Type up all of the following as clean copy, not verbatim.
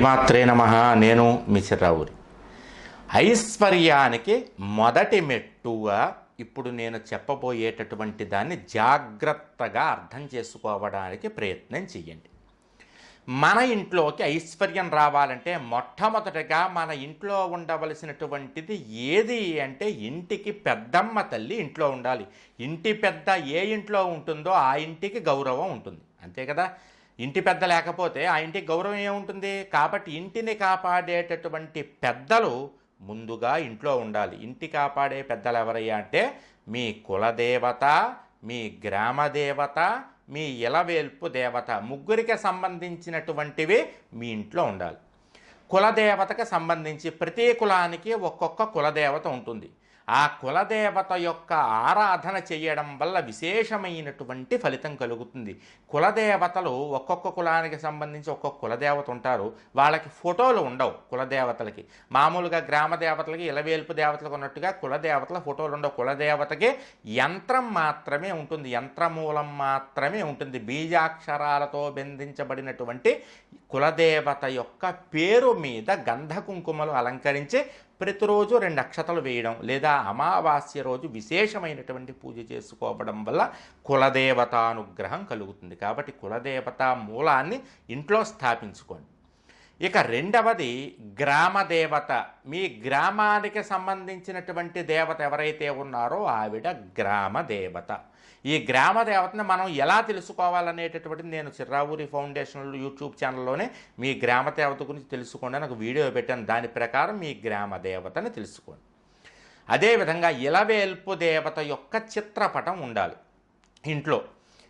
మాత్రే నమః. నేను మిశ్రావురి. ఐశ్వర్యానికి మొదటి మెట్టుగా ఇప్పుడు నేను చెప్పబోయేటటువంటి దాన్ని జాగ్రత్తగా అర్థం చేసుకోవడానికి ప్రయత్నం చేయండి. మన ఇంట్లోకి ఐశ్వర్యం రావాలంటే మొట్టమొదటగా మన ఇంట్లో ఉండవలసినటువంటిది ఏది అంటే ఇంటికి పెద్దమ్మ తల్లి ఇంట్లో ఉండాలి. ఇంటి పెద్ద ఏ ఇంట్లో ఉంటుందో ఆ ఇంటికి గౌరవం ఉంటుంది, అంతే కదా. ఇంటి పెద్ద లేకపోతే ఆ ఇంటికి గౌరవం ఏముంటుంది? కాబట్టి ఇంటిని కాపాడేటటువంటి పెద్దలు ముందుగా ఇంట్లో ఉండాలి. ఇంటి కాపాడే పెద్దలు ఎవరయ్యా అంటే మీ కులదేవత, మీ గ్రామదేవత, మీ ఇలవేల్పు దేవత, ముగ్గురికి సంబంధించినటువంటివి మీ ఇంట్లో ఉండాలి. కులదేవతకు సంబంధించి ప్రతి కులానికి ఒక్కొక్క కులదేవత ఉంటుంది. ఆ కులదేవత యొక్క ఆరాధన చేయడం వల్ల విశేషమైనటువంటి ఫలితం కలుగుతుంది. కులదేవతలు ఒక్కొక్క కులానికి సంబంధించి ఒక్కొక్క కులదేవత ఉంటారు. వాళ్ళకి ఫోటోలు ఉండవు. కులదేవతలకి మామూలుగా గ్రామ దేవతలకి ఇలవేల్పు దేవతలకు ఉన్నట్టుగా కులదేవతల ఫోటోలు ఉండవు. కులదేవతకి యంత్రం మాత్రమే ఉంటుంది, యంత్రమూలం మాత్రమే ఉంటుంది. బీజాక్షరాలతో బంధించబడినటువంటి కులదేవత యొక్క పేరు మీద గంధ కుంకుమలు అలంకరించి ప్రతిరోజు 2 అక్షతలు వేయడం లేదా అమావాస్య రోజు విశేషమైనటువంటి పూజ చేసుకోవడం వల్ల కులదేవతానుగ్రహం కలుగుతుంది. కాబట్టి కులదేవతా మూలాన్ని ఇంట్లో స్థాపించుకోండి. ఇక రెండవది గ్రామదేవత. మీ గ్రామానికి సంబంధించినటువంటి దేవత ఎవరైతే ఉన్నారో ఆవిడ గ్రామదేవత. ఈ గ్రామదేవతని మనం ఎలా తెలుసుకోవాలనేటటువంటిది నేను చిర్రావూరి ఫౌండేషన్ యూట్యూబ్ ఛానల్లోనే మీ గ్రామదేవత గురించి తెలుసుకోండి నాకు వీడియో పెట్టాను. దాని ప్రకారం మీ గ్రామదేవతని తెలుసుకోండి. అదేవిధంగా ఇలవేల్పు దేవత యొక్క చిత్రపటం ఉండాలి ఇంట్లో.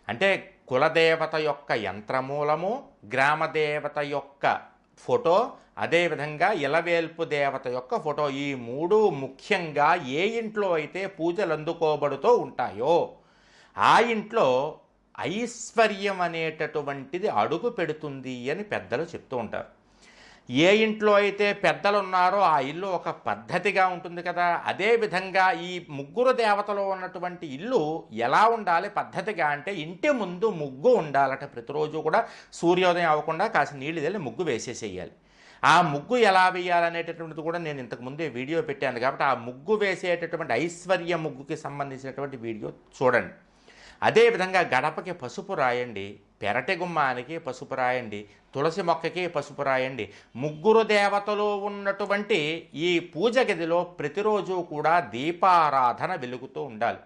అంటే కులదేవత యొక్క యంత్రమూలము, గ్రామదేవత యొక్క ఫోటో, అదేవిధంగా ఇలవేల్పు దేవత యొక్క ఫోటో, ఈ మూడు ముఖ్యంగా ఏ ఇంట్లో అయితే పూజలు అందుకోబడుతూ ఉంటాయో ఆ ఇంట్లో ఐశ్వర్యం అనేటటువంటిది అడుగు పెడుతుంది అని పెద్దలు చెప్తూ ఉంటారు. ఏ ఇంట్లో అయితే పెద్దలు ఉన్నారో ఆ ఇల్లు ఒక పద్ధతిగా ఉంటుంది కదా. అదేవిధంగా ఈ ముగ్గురు దేవతలు ఉన్నటువంటి ఇల్లు ఎలా ఉండాలి పద్ధతిగా అంటే ఇంటి ముందు ముగ్గు ఉండాలట. ప్రతిరోజు కూడా సూర్యోదయం అవ్వకుండా కాసి నీళ్ళు తెల్లి ముగ్గు వేసేసేయాలి. ఆ ముగ్గు ఎలా వేయాలనేటటువంటిది కూడా నేను ఇంతకుముందే వీడియో పెట్టాను. కాబట్టి ఆ ముగ్గు వేసేటటువంటి ఐశ్వర్య ముగ్గుకి సంబంధించినటువంటి వీడియో చూడండి. అదేవిధంగా గడపకి పసుపు రాయండి, పెరటి గుమ్మానికి పసుపు రాయండి, తులసి మొక్కకి పసుపు రాయండి. ముగ్గురు దేవతలు ఉన్నటువంటి ఈ పూజ గదిలో ప్రతిరోజు కూడా దీపారాధన వెలుగుతూ ఉండాలి.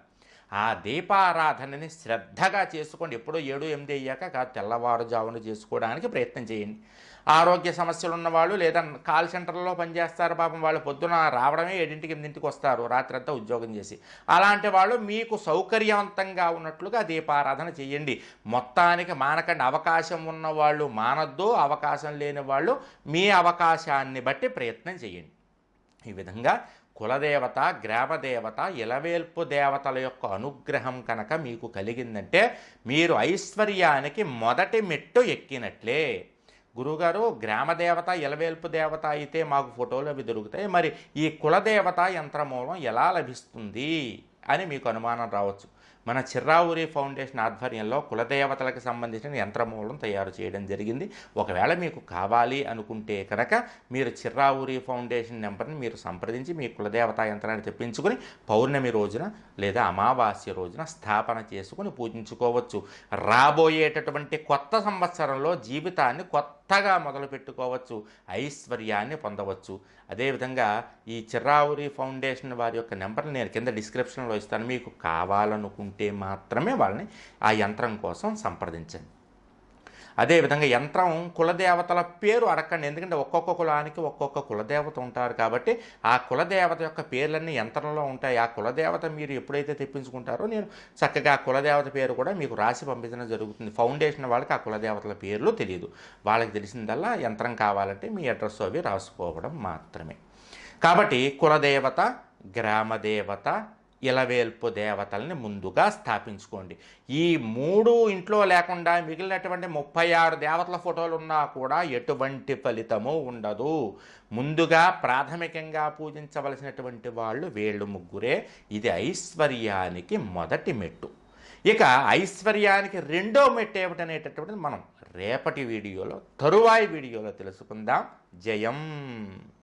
ఆ దీపారాధనని శ్రద్ధగా చేసుకోండి. ఎప్పుడో 7-8 అయ్యాక కాదు, తెల్లవారుజామున చేసుకోవడానికి ప్రయత్నం చేయండి. ఆరోగ్య సమస్యలు ఉన్నవాళ్ళు లేదా కాల్ సెంటర్లో పనిచేస్తారు, పాపం వాళ్ళు పొద్దున రావడమే 7-8కి వస్తారు, రాత్రి అంతా ఉద్యోగం చేసి. అలాంటి వాళ్ళు మీకు సౌకర్యవంతంగా ఉన్నట్లుగా దీపారాధన చేయండి. మొత్తానికి మానకండి. అవకాశం ఉన్నవాళ్ళు మానద్దు, అవకాశం లేని వాళ్ళు మీ అవకాశాన్ని బట్టి ప్రయత్నం చేయండి. ఈ విధంగా కులదేవత, గ్రామదేవత, ఇలవేల్పు దేవతల యొక్క అనుగ్రహం కనుక మీకు కలిగిందంటే మీరు ఐశ్వర్యానికి మొదటి మెట్టు ఎక్కినట్లే. గురువుగారు, గ్రామదేవత, ఇలవేల్పు దేవత అయితే మాకు ఫోటోలు అవి దొరుకుతాయి, మరి ఈ కులదేవత యంత్రమూలం ఎలా లభిస్తుంది అని మీకు అనుమానం రావచ్చు. మన చిర్రావూరి ఫౌండేషన్ ఆధ్వర్యంలో కులదేవతలకు సంబంధించిన యంత్రమూలం తయారు చేయడం జరిగింది. ఒకవేళ మీకు కావాలి అనుకుంటే కనుక మీరు చిర్రావూరి ఫౌండేషన్ నెంబర్ని మీరు సంప్రదించి మీ కులదేవతా యంత్రాన్ని తెప్పించుకొని పౌర్ణమి రోజున లేదా అమావాస్య రోజున స్థాపన చేసుకుని పూజించుకోవచ్చు. రాబోయేటటువంటి కొత్త సంవత్సరంలో జీవితాన్ని కొత్తగా మొదలు పెట్టుకోవచ్చు, ఐశ్వర్యాన్ని పొందవచ్చు. అదేవిధంగా ఈ చిర్రావూరి ఫౌండేషన్ వారి యొక్క నెంబర్ని నేను కింద డిస్క్రిప్షన్లో ఇస్తాను. మీకు కావాలనుకుంటే మాత్రమే వాళ్ళని ఆ యంత్రం కోసం సంప్రదించండి. అదేవిధంగా యంత్రం కులదేవతల పేరు అడగండి, ఎందుకంటే ఒక్కొక్క కులానికి ఒక్కొక్క కులదేవత ఉంటారు. కాబట్టి ఆ కులదేవత యొక్క పేర్లన్నీ యంత్రంలో ఉంటాయి. ఆ కులదేవత మీరు ఎప్పుడైతే తెప్పించుకుంటారో నేను చక్కగా ఆ కులదేవత పేరు కూడా మీకు రాసి పంపించడం జరుగుతుంది. ఫౌండేషన్ వాళ్ళకి ఆ కులదేవతల పేర్లు తెలియదు, వాళ్ళకి తెలిసిందల్లా యంత్రం కావాలంటే మీ అడ్రస్ అవి రాసుకోవడం మాత్రమే. కాబట్టి కులదేవత, గ్రామదేవత, ఇలవేల్పు దేవతల్ని ముందుగా స్థాపించుకోండి. ఈ 3 ఇంట్లో లేకుండా మిగిలినటువంటి 36 దేవతల ఫోటోలు ఉన్నా కూడా ఎటువంటి ఫలితము ఉండదు. ముందుగా ప్రాథమికంగా పూజించవలసినటువంటి వాళ్ళు వీళ్ళు ముగ్గురే. ఇది ఐశ్వర్యానికి మొదటి మెట్టు. ఇక ఐశ్వర్యానికి రెండో మెట్టు ఏమిటనేటటువంటిది మనం రేపటి వీడియోలో తరువాయి వీడియోలో తెలుసుకుందాం. జయం.